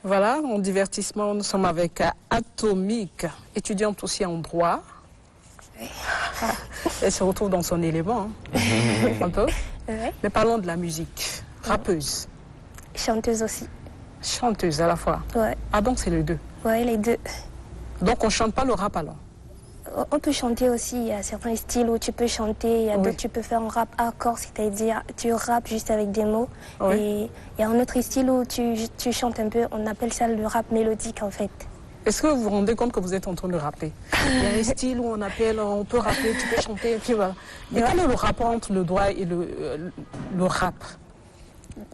Voilà, en divertissement, nous sommes avec Atomique, étudiante aussi en droit. Oui. Elle se retrouve dans son élément, hein. Un peu. Oui. Mais parlons de la musique. Rappeuse, Chanteuse aussi. chanteuse à la fois. Ouais. Ah donc c'est les deux. Ouais, les deux. Donc on chante pas le rap alors? On peut chanter aussi, il y a certains styles où tu peux chanter, il y a Oui. d'autres tu peux faire un rap hardcore, c'est-à-dire tu rappes juste avec des mots. Oui. Et il y a un autre style où tu chantes un peu, on appelle ça le rap mélodique en fait. Est-ce que vous vous rendez compte que vous êtes en train de rapper? Il y a un style où on peut rapper, tu peux chanter, et puis voilà. Mais Ouais. quel est le rapport entre le droit et le rap?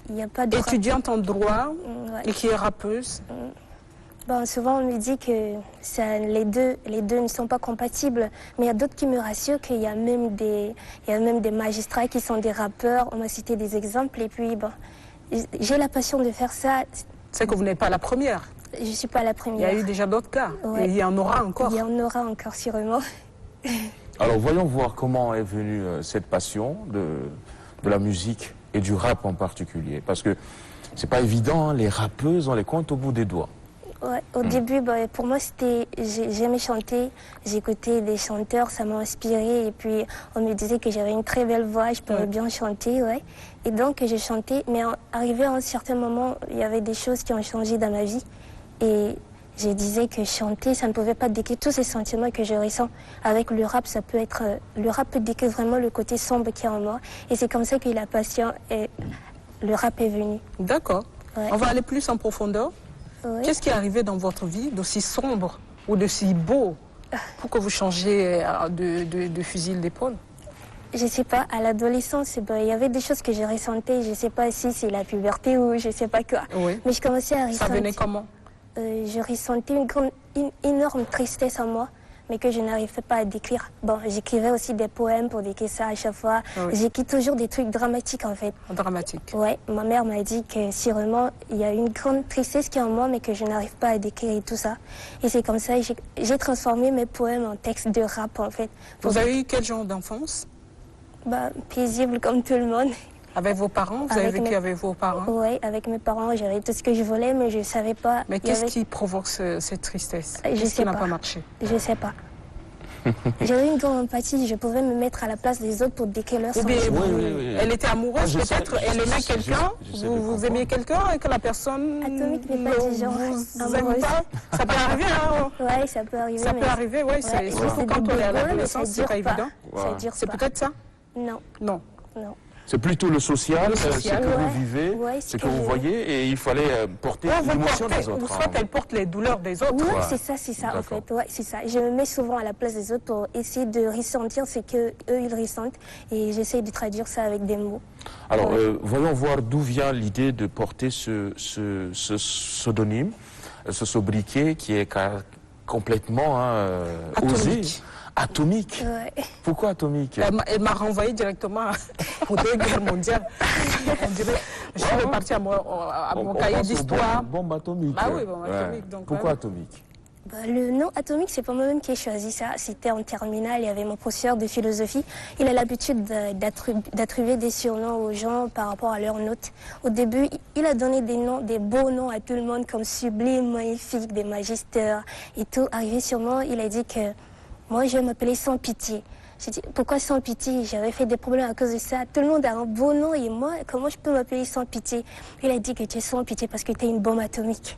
Il n'y a pas de rap. Étudiante en droit Ouais. et qui est rappeuse. Bon, souvent on me dit que les deux ne sont pas compatibles, mais il y a d'autres qui me rassurent qu'il y a même des magistrats qui sont des rappeurs. On m'a cité des exemples et puis bon, j'ai la passion de faire ça. C'est que vous n'êtes pas la première. Je ne suis pas la Il y première. a eu déjà d'autres cas. Ouais. Et il y en aura encore. Il y en aura encore sûrement. Alors voyons voir comment est venue cette passion de la musique et du rap en particulier. Parce que c'est pas évident, hein, les rappeuses, on les compte au bout des doigts. Ouais, au début, pour moi, j'aimais chanter, j'écoutais des chanteurs, ça m'a inspiré. Et puis, on me disait que j'avais une très belle voix, je pouvais bien chanter, ouais. Et donc, j'ai chanté. Mais arrivé à un certain moment, il y avait des choses qui ont changé dans ma vie. Et je disais que chanter, ça ne pouvait pas décrire tous ces sentiments que je ressens. Avec le rap, ça peut être... Le rap peut décrire vraiment le côté sombre qu'il y a en moi. Et c'est comme ça que la passion, le rap est venu. D'accord. Ouais. On va aller plus en profondeur. Oui. Qu'est-ce qui est arrivé dans votre vie d'aussi sombre ou de si beau pour que vous changiez de fusil d'épaule? Je sais pas, à l'adolescence, il y avait des choses que je ressentais. Je sais pas si c'est la puberté ou je sais pas quoi. Oui. Mais je commençais à ressentir. Ça venait comment? Je ressentais une énorme tristesse en moi, mais que je n'arrivais pas à décrire. Bon, j'écrivais aussi des poèmes pour décrire ça à chaque fois. Oui. J'écris toujours des trucs dramatiques en fait. Dramatique. Ouais, ma mère m'a dit que sûrement il y a une grande tristesse qui est en moi, mais que je n'arrive pas à décrire et tout ça. Et c'est comme ça que j'ai transformé mes poèmes en textes de rap en fait. Vous avez eu quel genre d'enfance? Paisible comme tout le monde. Avec vos parents? Vous avez Avec vécu mes- avec vos parents? Oui, avec mes parents, j'avais tout ce que je voulais, mais je ne savais pas. Mais il y qu'est-ce avait- qui provoque cette tristesse? Je Qu'est-ce sais qui n'a pas. pas marché? Je sais pas. J'avais une grande empathie, je pouvais me mettre à la place des autres pour décrire leurs Ou bien sentiments. Oui. elle était amoureuse Ah, je sais, peut-être, elle aimait quelqu'un, je sais de vous comprendre. aimiez quelqu'un et que la personne Atomique n'est ne pas du genre vous aime amoureuse. pas. Ça peut arriver, hein? Ouais, ça peut arriver. Ça mais- peut arriver, oui. Ouais, C'est surtout c'est quand des on est à beaux gars, mais l'adolescence, ça c'est dure pas évident. Ça dure C'est pas. peut-être ça? Non, Non. non. C'est plutôt le social, Le ce social, que ouais. vous vivez, Ouais, ce que vous voyez, et il fallait porter Vous l'émotion portez, des ou autres. soit hein. elle porte les douleurs des autres. Ouais, Ouais. c'est ça en D'accord. fait. Ouais, c'est ça. Je me mets souvent à la place des autres pour essayer de ressentir ce que eux ils ressentent et j'essaie de traduire ça avec des mots. Alors, Ouais. voyons voir d'où vient l'idée de porter ce pseudonyme, ce sobriquet qui est complètement osé. Atomique. Atomique. Ouais. Pourquoi atomique? Elle m'a renvoyé directement aux deux guerres mondiales. On dirait, je suis repartie à mon cahier pense aux d'histoire. Bombe atomique. Ah oui, bombe atomique, donc, Pourquoi ouais. atomique? Le nom atomique, c'est pas moi-même qui ai choisi ça. C'était en terminale, il y avait mon professeur de philosophie. Il a l'habitude d'attribuer des surnoms aux gens par rapport à leurs notes. Au début, il a donné des noms, des beaux noms à tout le monde comme sublime, magnifique, des magistères et tout. Arrivé sur moi, il a dit que moi, je vais m'appeler Sans Pitié. J'ai dit, pourquoi Sans Pitié? J'avais fait des problèmes à cause de ça. Tout le monde a un beau nom et moi, comment je peux m'appeler Sans Pitié? Il a dit que tu es sans pitié parce que tu es une bombe atomique.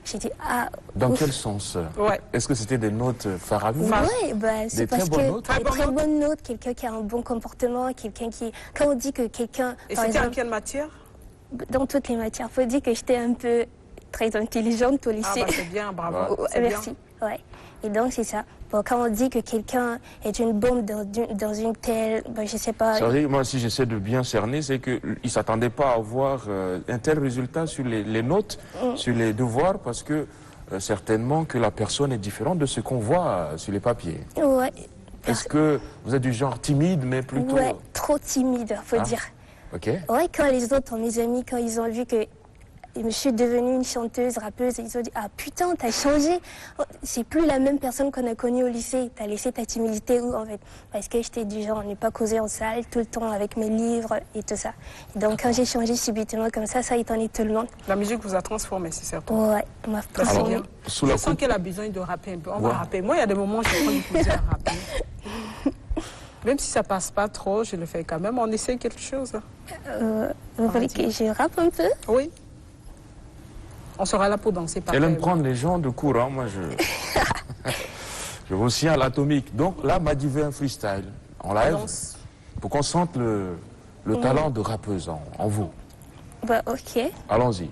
J'ai dit, ah... Dans ouf. quel sens? Ouais. Est-ce que c'était des notes faramineuses? Oui, c'est Des très parce bonnes que notes. Très des bonnes très notes. bonnes notes, quelqu'un qui a un bon comportement, quelqu'un qui... Quand on dit que quelqu'un, Et par c'était en exemple, quelle matière? dans toutes les matières, il faut dire que j'étais un peu très intelligente au Ah lycée. bah c'est bien, bravo. Ouais, c'est bien. merci. Ouais. Et donc, c'est ça. Bon, quand on dit que quelqu'un est une bombe dans une telle... je sais pas... C'est vrai que moi, si j'essaie de bien cerner, c'est qu'il ne s'attendait pas à avoir un tel résultat sur les notes, sur les devoirs, parce que certainement que la personne est différente de ce qu'on voit sur les papiers. Ouais. Est-ce que vous êtes du genre timide, mais plutôt... Ouais, trop timide, faut Ah. dire. Ok. Ouais, quand les autres, mes amis, quand ils ont vu que Et je suis devenue une chanteuse, rappeuse. Et ils ont dit, ah putain, t'as changé. Oh, c'est plus la même personne qu'on a connue au lycée. T'as laissé ta timidité où, en fait? Parce que j'étais du genre, ne pas causer en salle tout le temps avec mes livres et tout ça. Et donc, quand j'ai changé subitement comme ça a étonné tout le monde. La musique vous a transformé, c'est certain. Ouais, on m'a C'est transformée. bien. Je sens qu'elle a besoin de rapper un peu. On va rapper. Moi, il y a des moments où j'ai pas du plaisir à rapper. Même si ça passe pas trop, je le fais quand même. On essaie quelque chose. Vous voulez que je rappe un peu? Oui. On sera là pour danser par Elle aime prendre les gens de cours, hein. Moi je vous signale Atomique. Donc là, Madi veut un freestyle en live pour qu'on sente le talent de rappeuse en vous. Bah ok. Allons-y.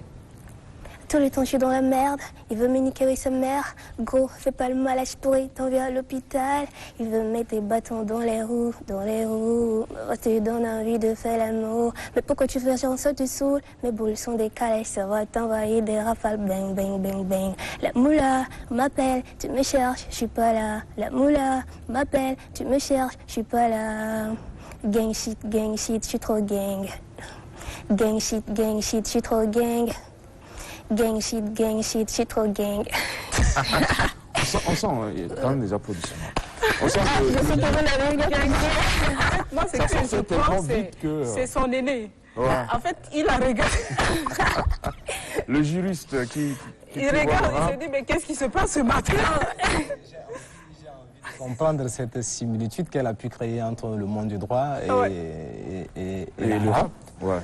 Tout le temps je suis dans la merde, il veut me niquer avec sa mère. Gros, fais pas le mal, je pourrais t'envoyer à l'hôpital. Il veut mettre des bâtons dans les roues, dans les roues. Oh, te donne envie de faire l'amour. Mais pourquoi tu fais genre ça te saoule? Mes boules sont décalées, ça va t'envoyer des rafales. Bang, bang, bang, bang. La moula m'appelle, tu me cherches, je suis pas là. La moula m'appelle, tu me cherches, je suis pas là. Gang shit, je suis trop gang. Gang shit, je suis trop gang. Gang shit, je suis trop gang. On sent il y a quand même des applaudissements. On sent que moi, c'est que je pense, c'est son aîné. Ouais. En fait, il a regardé. Le juriste qui Il regarde, il se dit, mais qu'est-ce qui se passe ce matin? Comprendre cette similitude qu'elle a pu créer entre le monde du droit et le rap. Ouais.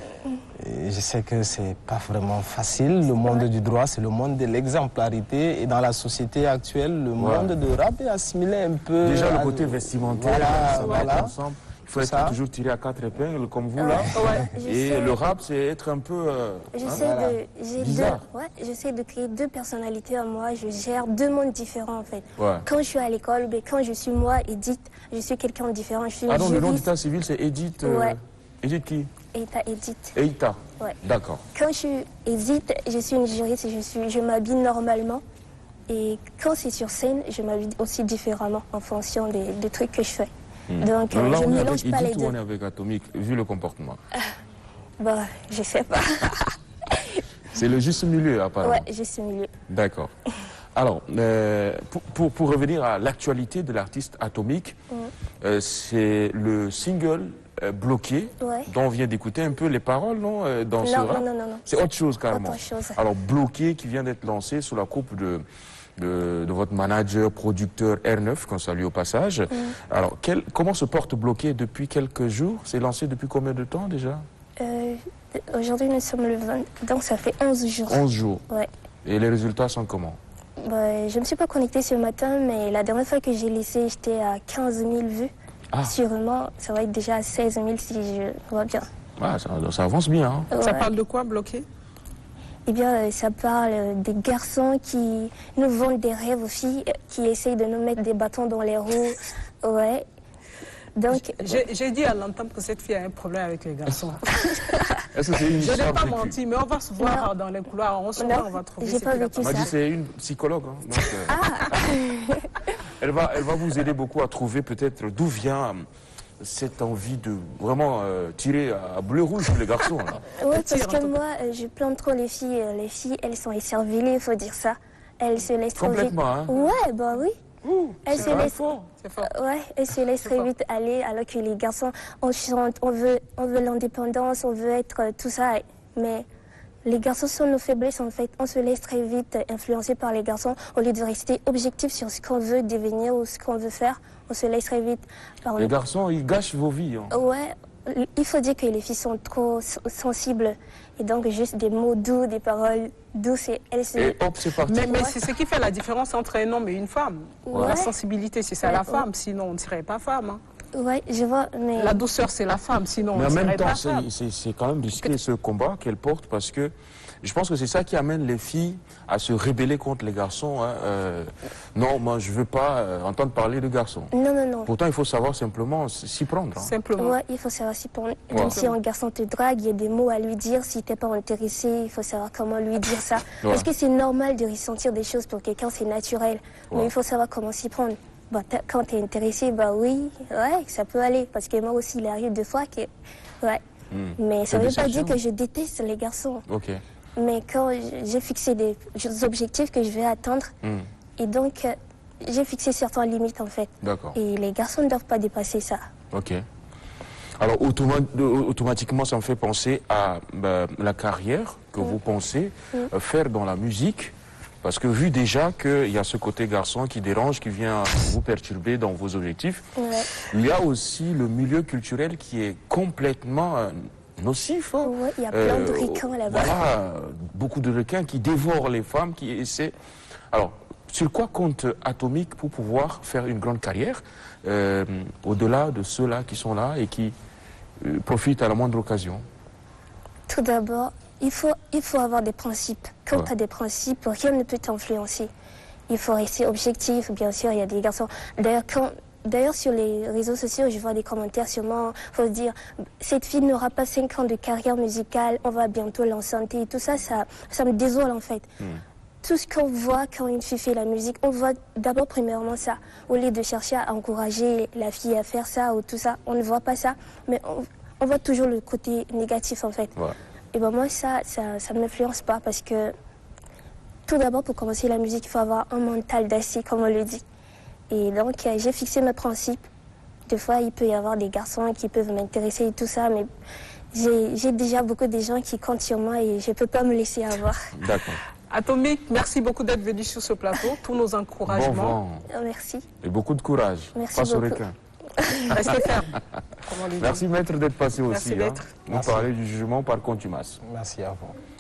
Et je sais que c'est pas vraiment facile. Le monde du droit, c'est le monde de l'exemplarité. Et dans la société actuelle, le monde de rap est assimilé un peu. Déjà, le côté vestimentaire, ça va être ensemble. Il faut être toujours tiré à 4 épingles comme vous là. Et le rap, c'est être un peu bizarre. J'essaie de créer deux personnalités en moi. Je gère deux mondes différents en fait. Ouais. Quand je suis à l'école, quand je suis moi, Edith, je suis quelqu'un de différent. Je suis ah non, le nom d'état civil, c'est Edith. Ouais. Edith qui? Edith. Eita. Ouais. D'accord. Quand je suis Edith, je suis une juriste, je m'habille normalement. Et quand c'est sur scène, je m'habille aussi différemment en fonction des trucs que je fais. Donc, là, je on ne est mélange avec pas Edith les ou deux. on est avec Atomique, vu le comportement? Bah, je sais pas. C'est le juste milieu, apparemment. Ouais, juste au milieu. D'accord. Alors, pour revenir à l'actualité de l'artiste Atomique, c'est le single Bloqué, dont on vient d'écouter un peu les paroles, non, dans ce rap? Non. C'est autre chose, carrément. Autre chose. Alors, Bloqué, qui vient d'être lancé sous la coupe de votre manager, producteur R9, qu'on salue au passage. Alors, comment se porte Bloqué depuis quelques jours? C'est lancé depuis combien de temps déjà? Aujourd'hui, nous sommes le 20, donc ça fait 11 jours. 11 jours. Ouais. Et les résultats sont comment? Bah, je ne me suis pas connectée ce matin, mais la dernière fois que j'ai laissé, j'étais à 15 000 vues. Ah. Sûrement, ça va être déjà à 16 000 si je vois bien. Ah, ça avance bien. Hein. Ça parle de quoi, Bloqué? Eh bien, ça parle des garçons qui nous vendent des rêves aux filles, qui essayent de nous mettre des bâtons dans les roues. Ouais. Donc, j'ai dit à l'entendre que cette fille a un problème avec les garçons. Est-ce que c'est une Je n'ai histoire pas vécue? menti, mais on va se voir dans les couloirs. On va trouver j'ai ce pas qu'il a vécu On m'a ça. dit c'est une psychologue. Hein, donc, elle va vous aider beaucoup à trouver peut-être d'où vient cette envie de vraiment tirer à bleu rouge les garçons. Là. Ouais, parce que moi, je plante trop les filles. Les filles, elles sont écervelées, il faut dire ça. Elles se laissent trop vite. Complètement, hein? Ouais, bah oui. Elles se laissent. C'est fort. Ouais, elles se laissent très vite aller, alors que les garçons, on chante, on veut l'indépendance, on veut être tout ça. Mais les garçons sont nos faiblesses en fait. On se laisse très vite influencer par les garçons au lieu de rester objectif sur ce qu'on veut devenir ou ce qu'on veut faire. On se laisse très vite. Les garçons, ils gâchent vos vies. Hein. Ouais, il faut dire que les filles sont trop sensibles. Et donc, juste des mots doux, des paroles douces, et elles se... Et hop, c'est parti. Mais c'est ce qui fait la différence entre un homme et une femme. Ouais. La sensibilité, c'est ça la femme, sinon on ne serait pas femme. Hein. Ouais, je vois, mais... La douceur, c'est la femme, sinon Mais on en ne même serait temps, pas femme. c'est quand même risqué ce combat qu'elle porte parce que je pense que c'est ça qui amène les filles à se rebeller contre les garçons. Hein. Non, moi je veux pas entendre parler de garçons. Non. Pourtant, il faut savoir simplement s'y prendre. Hein. Simplement. Ouais, il faut savoir si, donc, si un garçon te drague, il y a des mots à lui dire. Si t'es pas intéressé, il faut savoir comment lui dire ça. Parce que c'est normal de ressentir des choses pour quelqu'un, c'est naturel. Mais il faut savoir comment s'y prendre. Bah, quand tu es intéressé, bah oui, ouais, ça peut aller. Parce que moi aussi, il arrive des fois que... Ouais. Mais ça ne veut pas dire que je déteste les garçons. Ok. Mais quand j'ai fixé des objectifs que je vais atteindre, et donc j'ai fixé certaines limites en fait. D'accord. Et les garçons ne doivent pas dépasser ça. Ok. Alors automatiquement, ça me fait penser à la carrière que vous pensez faire dans la musique. Parce que vu déjà qu'il y a ce côté garçon qui dérange, qui vient vous perturber dans vos objectifs, Ouais. il y a aussi le milieu culturel qui est complètement nocif. Hein. Ouais, il y a plein de requins là-bas. Voilà, beaucoup de requins qui dévorent les femmes, qui essaient... Alors, sur quoi compte Atomic pour pouvoir faire une grande carrière, au-delà de ceux-là qui sont là et qui profitent à la moindre occasion? Tout d'abord, il faut avoir des principes. Quand Ouais. tu as des principes, rien ne peut t'influencer. Il faut rester objectif, bien sûr, il y a des garçons. D'ailleurs, sur les réseaux sociaux, je vois des commentaires sûrement, il faut se dire, cette fille n'aura pas 5 ans de carrière musicale, on va bientôt l'enchanter. Tout ça, ça me désole en fait. Tout ce qu'on voit quand une fille fait la musique, on voit d'abord premièrement ça. Au lieu de chercher à encourager la fille à faire ça ou tout ça, on ne voit pas ça. Mais on voit toujours le côté négatif en fait. Ouais. Et ben moi, ça ne m'influence pas parce que tout d'abord, pour commencer la musique, il faut avoir un mental d'acier, comme on le dit. Et donc, j'ai fixé mes principes. Des fois, il peut y avoir des garçons qui peuvent m'intéresser et tout ça, mais j'ai déjà beaucoup de gens qui comptent sur moi et je ne peux pas me laisser avoir. D'accord. Atomic, merci beaucoup d'être venu sur ce plateau. Tous nos Bon encouragements. vent Merci. et beaucoup de courage Merci face aux beaucoup. requins. Restez ferme. Comme on le dit. Merci maître d'être passé Merci aussi. d'être. Nous Merci. parler du jugement par contumace. Merci à vous.